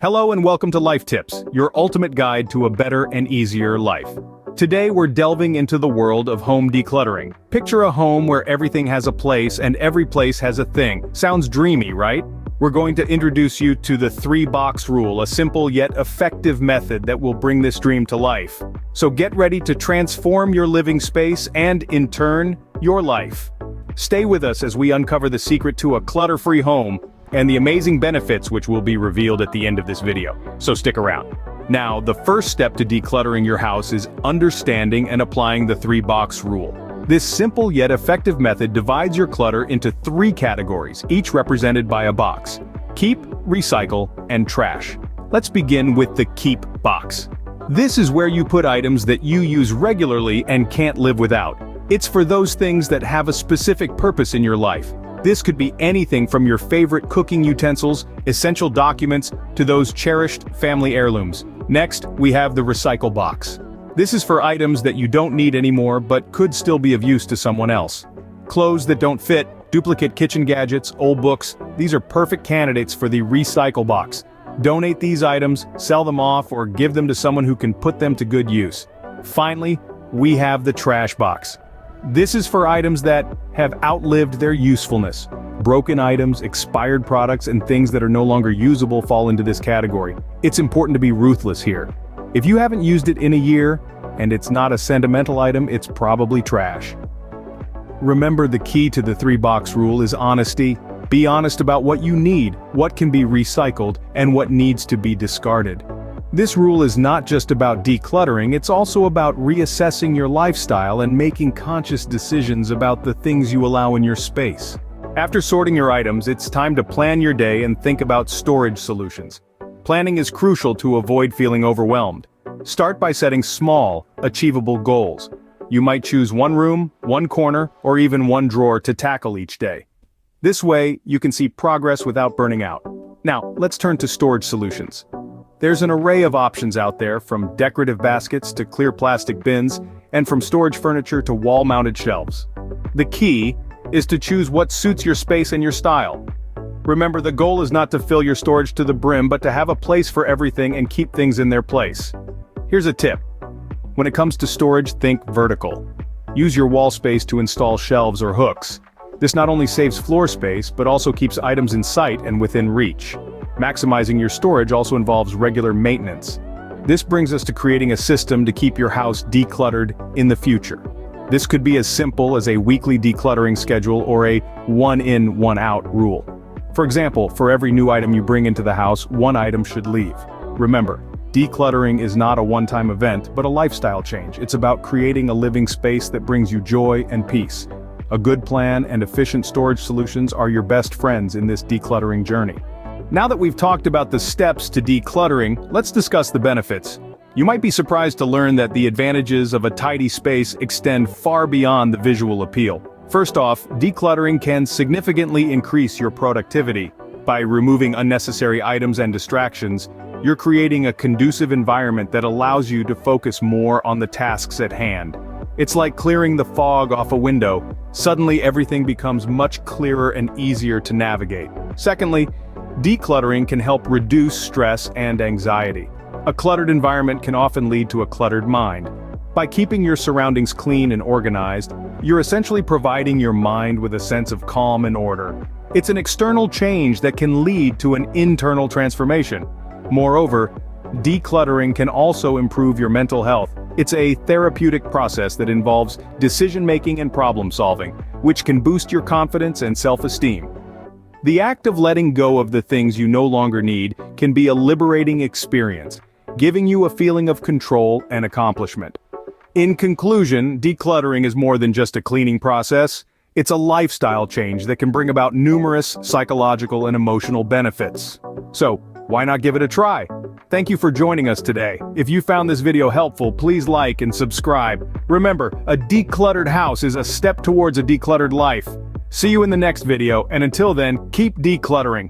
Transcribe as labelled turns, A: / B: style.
A: Hello and welcome to Life Tips, your ultimate guide to a better and easier life. Today we're delving into the world of home decluttering. Picture a home where everything has a place and every place has a thing. Sounds dreamy, right? We're going to introduce you to the 3-box rule, a simple yet effective method that will bring this dream to life. So get ready to transform your living space and, in turn, your life. Stay with us as we uncover the secret to a clutter-free home and the amazing benefits which will be revealed at the end of this video. So stick around. Now, the first step to decluttering your house is understanding and applying the 3-box rule. This simple yet effective method divides your clutter into 3 categories, each represented by a box: keep, recycle, and trash. Let's begin with the keep box. This is where you put items that you use regularly and can't live without. It's for those things that have a specific purpose in your life. This could be anything from your favorite cooking utensils, essential documents, to those cherished family heirlooms. Next, we have the recycle box. This is for items that you don't need anymore but could still be of use to someone else. Clothes that don't fit, duplicate kitchen gadgets, old books, these are perfect candidates for the recycle box. Donate these items, sell them off, or give them to someone who can put them to good use. Finally, we have the trash box. This is for items that have outlived their usefulness. Broken items, expired products, and things that are no longer usable fall into this category. It's important to be ruthless here. If you haven't used it in a year, and it's not a sentimental item, it's probably trash. Remember, the key to the 3-box rule is honesty. Be honest about what you need, what can be recycled, and what needs to be discarded. This rule is not just about decluttering, it's also about reassessing your lifestyle and making conscious decisions about the things you allow in your space. After sorting your items, it's time to plan your day and think about storage solutions. Planning is crucial to avoid feeling overwhelmed. Start by setting small, achievable goals. You might choose one room, one corner, or even one drawer to tackle each day. This way, you can see progress without burning out. Now, let's turn to storage solutions. There's an array of options out there, from decorative baskets to clear plastic bins, and from storage furniture to wall-mounted shelves. The key is to choose what suits your space and your style. Remember, the goal is not to fill your storage to the brim, but to have a place for everything and keep things in their place. Here's a tip. When it comes to storage, think vertical. Use your wall space to install shelves or hooks. This not only saves floor space, but also keeps items in sight and within reach. Maximizing your storage also involves regular maintenance. This brings us to creating a system to keep your house decluttered in the future. This could be as simple as a weekly decluttering schedule or a one-in, one-out rule. For example, for every new item you bring into the house, one item should leave. Remember, decluttering is not a one-time event, but a lifestyle change. It's about creating a living space that brings you joy and peace. A good plan and efficient storage solutions are your best friends in this decluttering journey. Now that we've talked about the steps to decluttering, let's discuss the benefits. You might be surprised to learn that the advantages of a tidy space extend far beyond the visual appeal. First off, decluttering can significantly increase your productivity. By removing unnecessary items and distractions, you're creating a conducive environment that allows you to focus more on the tasks at hand. It's like clearing the fog off a window. Suddenly everything becomes much clearer and easier to navigate. Secondly, decluttering can help reduce stress and anxiety. A cluttered environment can often lead to a cluttered mind. By keeping your surroundings clean and organized, you're essentially providing your mind with a sense of calm and order. It's an external change that can lead to an internal transformation. Moreover, decluttering can also improve your mental health. It's a therapeutic process that involves decision-making and problem-solving, which can boost your confidence and self-esteem. The act of letting go of the things you no longer need can be a liberating experience, giving you a feeling of control and accomplishment. In conclusion, decluttering is more than just a cleaning process. It's a lifestyle change that can bring about numerous psychological and emotional benefits. So, why not give it a try? Thank you for joining us today. If you found this video helpful, please like and subscribe. Remember, a decluttered house is a step towards a decluttered life. See you in the next video, and until then, keep decluttering.